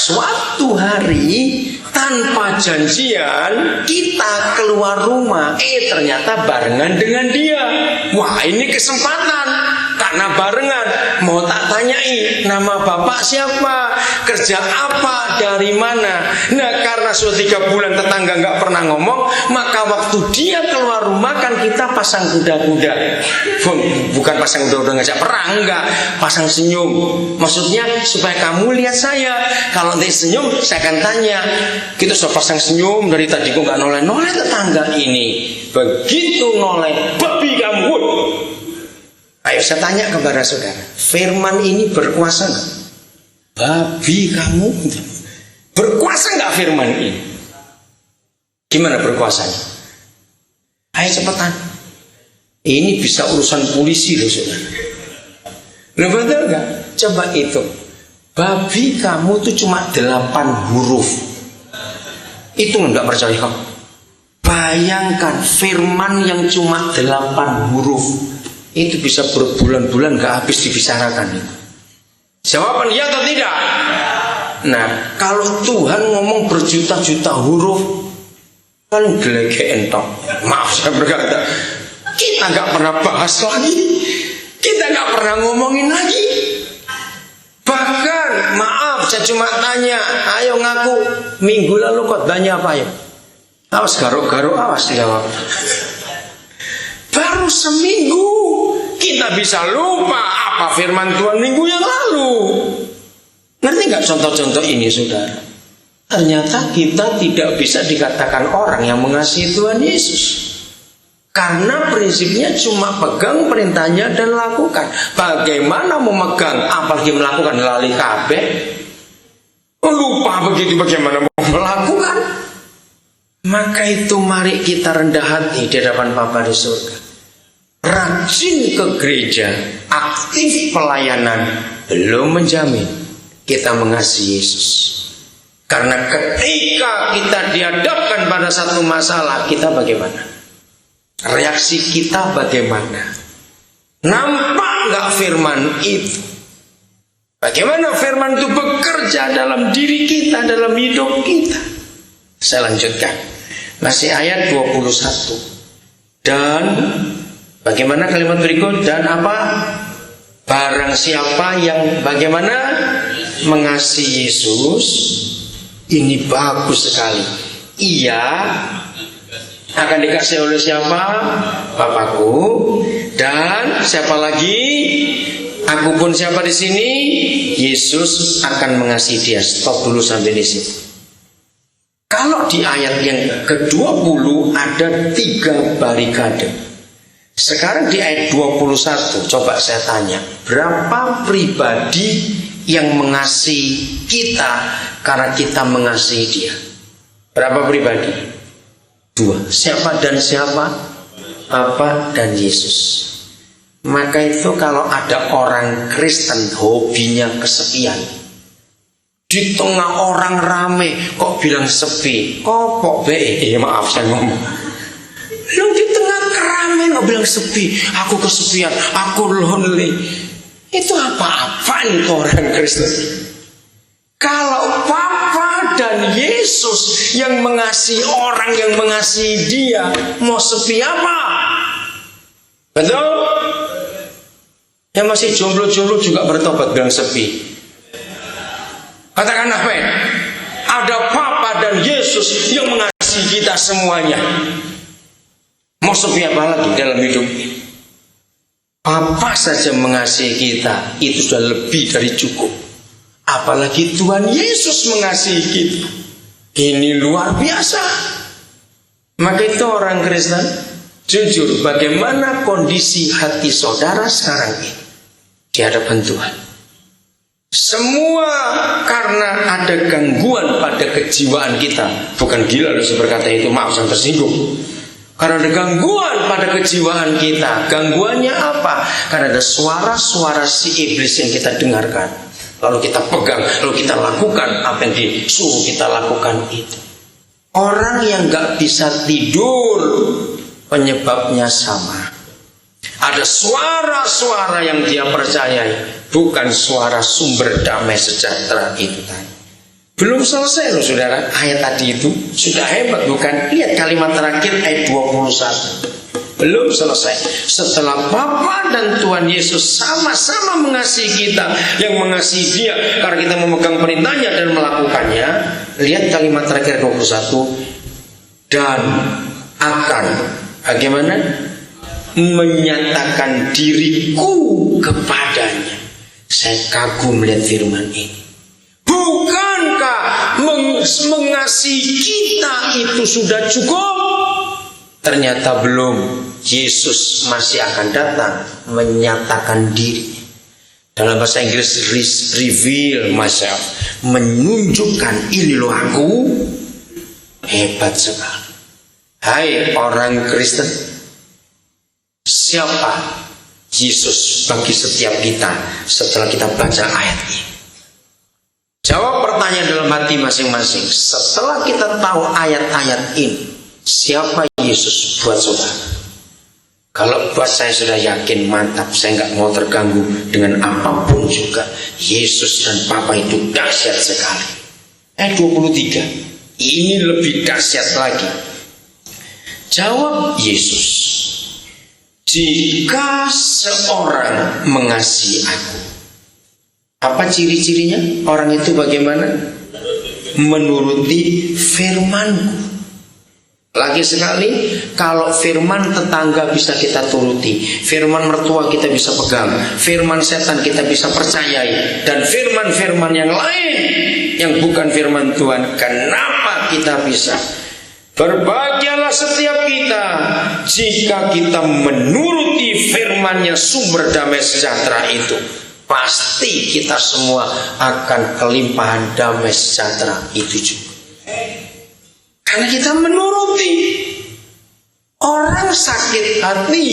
suatu hari tanpa janjian kita keluar rumah, ternyata barengan dengan dia. Wah, ini kesempatan. Karena barengan, mau tak tanyai nama bapak siapa, kerja apa, dari mana. Nah, karena sudah 3 bulan tetangga nggak pernah ngomong, maka waktu dia keluar rumah kan kita pasang kuda-kuda. Bukan pasang kuda-kuda ngajak perang, enggak, pasang senyum. Maksudnya supaya kamu lihat saya. Kalau nanti senyum, saya akan tanya. Kita sudah pasang senyum dari tadi, kok nggak noleh-noleh tetangga ini. Begitu noleh, babi kamu. Ayo saya tanya kepada saudara, firman ini berkuasa nggak? Babi kamu, berkuasa nggak firman ini? Gimana berkuasanya? Ayo cepetan. Ini bisa urusan polisi loh saudara. Betul nggak? Coba itu. Babi kamu tuh cuma 8 huruf. Itu nggak percaya kamu? Bayangkan firman yang cuma 8 huruf. Itu bisa berbulan-bulan gak habis dibicarakan. Jawaban ya atau tidak? Nah, kalau Tuhan ngomong berjuta-juta huruf, paling gelege entok. Maaf saya berkata, kita gak pernah bahas lagi, kita gak pernah ngomongin lagi. Bahkan maaf, saya cuma tanya, ayo ngaku minggu lalu khotbahnya apa ya? Awas garuk-garuk, awas jawab. Baru seminggu kita bisa lupa apa firman Tuhan minggu yang lalu. Ngerti nggak contoh-contoh ini saudara? Ternyata kita tidak bisa dikatakan orang yang mengasihi Tuhan Yesus. Karena prinsipnya cuma pegang perintahnya dan lakukan. Bagaimana memegang apalagi melakukan, lali kabeh. Lupa begitu bagaimana mau melakukan. Maka itu mari kita rendah hati di hadapan Bapa di surga. Rajin ke gereja, aktif pelayanan belum menjamin kita mengasihi Yesus. Karena ketika kita dihadapkan pada satu masalah, kita bagaimana? Reaksi kita bagaimana? Nampak nggak firman itu? Bagaimana firman itu bekerja dalam diri kita, dalam hidup kita? Saya lanjutkan. Masih ayat 21. Dan bagaimana kalimat berikut? Dan apa? Barang siapa yang bagaimana mengasihi Yesus, ini bagus sekali. Ia akan dikasih oleh siapa? Bapakku. Dan siapa lagi? Aku pun siapa di sini? Yesus akan mengasihi dia. Stop dulu sampai di sini. Kalau di ayat yang ke-20 ada 3 barikade. Sekarang di ayat 21, coba saya tanya, berapa pribadi yang mengasihi kita karena kita mengasihi dia? Berapa pribadi? 2. Siapa dan siapa? Bapa dan Yesus. Maka itu kalau ada orang Kristen hobinya kesepian, di tengah orang rame kok bilang sepi, kok maaf saya ngomong, lu di tengah keramaian kok bilang sepi, aku kesepian, aku lonely. Itu apa-apaan itu orang Kristen? Kalau Bapa dan Yesus yang mengasihi orang yang mengasihi dia, mau sepi apa? Betul? Yang masih jomblo-jomblo juga bertobat bilang sepi. Katakan apa? Ada Bapa dan Yesus yang mengasihi kita semuanya. Mau sepi apa lagi dalam hidup ini? Bapa saja mengasihi kita, itu sudah lebih dari cukup. Apalagi Tuhan Yesus mengasihi kita. Ini luar biasa. Maka itu orang Kristen, jujur, bagaimana kondisi hati saudara sekarang ini di hadapan Tuhan? Semua karena ada gangguan pada kejiwaan kita. Bukan gila loh saya berkata itu, maaf saya tersinggung. Karena ada gangguan pada kejiwaan kita. Gangguannya apa? Karena ada suara-suara si iblis yang kita dengarkan, lalu kita pegang, lalu kita lakukan apa yang disuruh kita lakukan itu. Orang yang gak bisa tidur, penyebabnya sama. Ada suara-suara yang dia percayai, bukan suara sumber damai sejahtera itu tadi. Belum selesai loh saudara. Ayat tadi itu sudah hebat bukan? Lihat kalimat terakhir ayat 21. Belum selesai. Setelah Bapa dan Tuhan Yesus sama-sama mengasihi kita, yang mengasihi Dia karena kita memegang perintahnya dan melakukannya. Lihat kalimat terakhir 21. Dan akan bagaimana? Menyatakan diriku kepadanya. Saya kagum melihat firman ini. Bukankah mengasihi kita itu sudah cukup? Ternyata belum. Yesus masih akan datang menyatakan diri. Dalam bahasa Inggris, reveal myself, menunjukkan ini loh aku. Hebat sekali. Hai orang Kristen, siapa Yesus bagi setiap kita setelah kita baca ayat ini? Jawab pertanyaan dalam hati masing-masing. Setelah kita tahu ayat-ayat ini, siapa Yesus buat saudara? Kalau buat saya sudah yakin, mantap, saya nggak mau terganggu dengan apapun juga. Yesus dan Bapa itu dahsyat sekali. Ayat 23, ini lebih dahsyat lagi. Jawab Yesus, jika seorang mengasihi aku. Apa ciri-cirinya? Orang itu bagaimana? Menuruti firman-Ku. Lagi sekali, kalau firman tetangga bisa kita turuti, firman mertua kita bisa pegang, firman setan kita bisa percayai, dan firman-firman yang lain yang bukan firman Tuhan, kenapa kita bisa? Berbahagialah setiap kita jika kita menuruti firman-Nya sumber damai sejahtera itu. Pasti kita semua akan kelimpahan damai sejahtera itu juga. Karena kita menuruti. Orang sakit hati,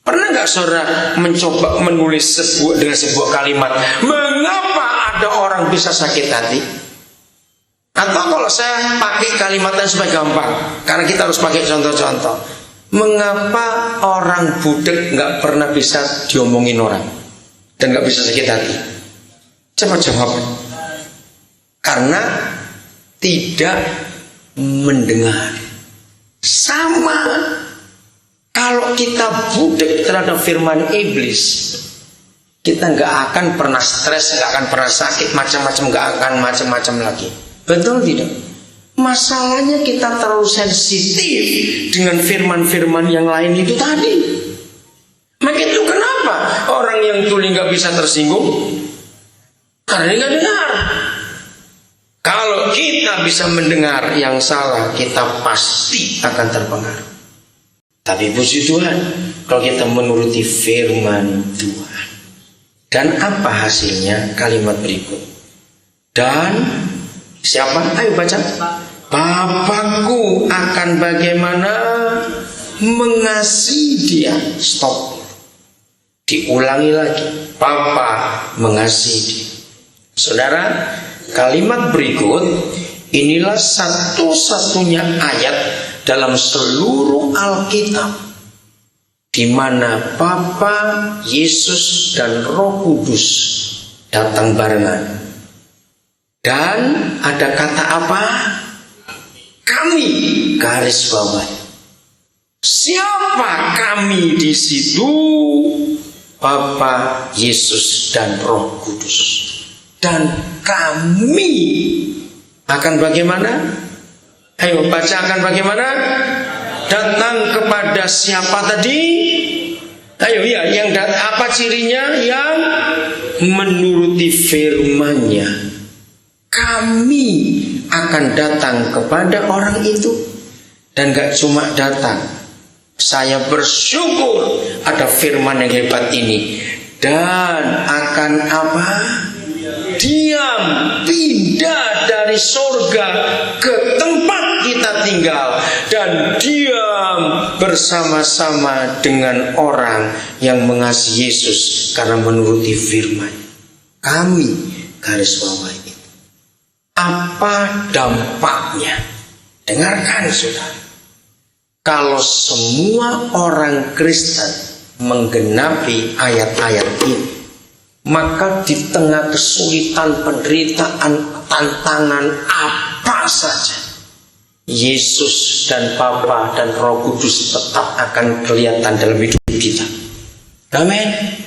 pernah gak saudara mencoba menulis dengan sebuah kalimat, mengapa ada orang bisa sakit hati? Atau kalau saya pakai kalimatnya supaya gampang, karena kita harus pakai contoh-contoh. Mengapa orang budek gak pernah bisa diomongin orang dan gak bisa sakit hati? Coba jawab. Karena tidak mendengar. Sama kalau kita budek terhadap firman iblis, kita nggak akan pernah stres, nggak akan pernah sakit macam-macam, nggak akan macam-macam lagi. Betul tidak? Masalahnya kita terlalu sensitif dengan firman-firman yang lain itu tadi. Maka itu kenapa orang yang tuli nggak bisa tersinggung? Karena dia nggak dengar. Kalau kita bisa mendengar yang salah, kita pasti akan terpengaruh. Tapi puji Tuhan, kalau kita menuruti firman Tuhan. Dan apa hasilnya? Kalimat berikut. Dan siapa? Ayo baca. Bapakku akan bagaimana mengasihi dia. Stop. Diulangi lagi. Bapa mengasihi dia. Saudara, kalimat berikut inilah satu-satunya ayat dalam seluruh Alkitab di mana Bapa, Yesus dan Roh Kudus datang barengan. Dan ada kata apa? Kami, garis bawah. Siapa kami di situ? Bapa, Yesus dan Roh Kudus. Dan kami akan bagaimana? Ayo baca, akan bagaimana? Datang kepada siapa tadi? Ayo ya, yang apa cirinya? Yang menuruti firman-Nya. Kami akan datang kepada orang itu. Dan gak cuma datang. Saya bersyukur ada firman yang hebat ini. Dan akan apa? Diam, pindah dari surga ke tempat kita tinggal, dan diam bersama-sama dengan orang yang mengasihi Yesus karena menuruti firman. Kami, garis bawah itu. Apa dampaknya? Dengarkan saudara. Kalau semua orang Kristen menggenapi ayat-ayat ini, maka di tengah kesulitan, penderitaan, tantangan apa saja, Yesus dan Bapa dan Roh Kudus tetap akan kelihatan dalam hidup kita. Amin.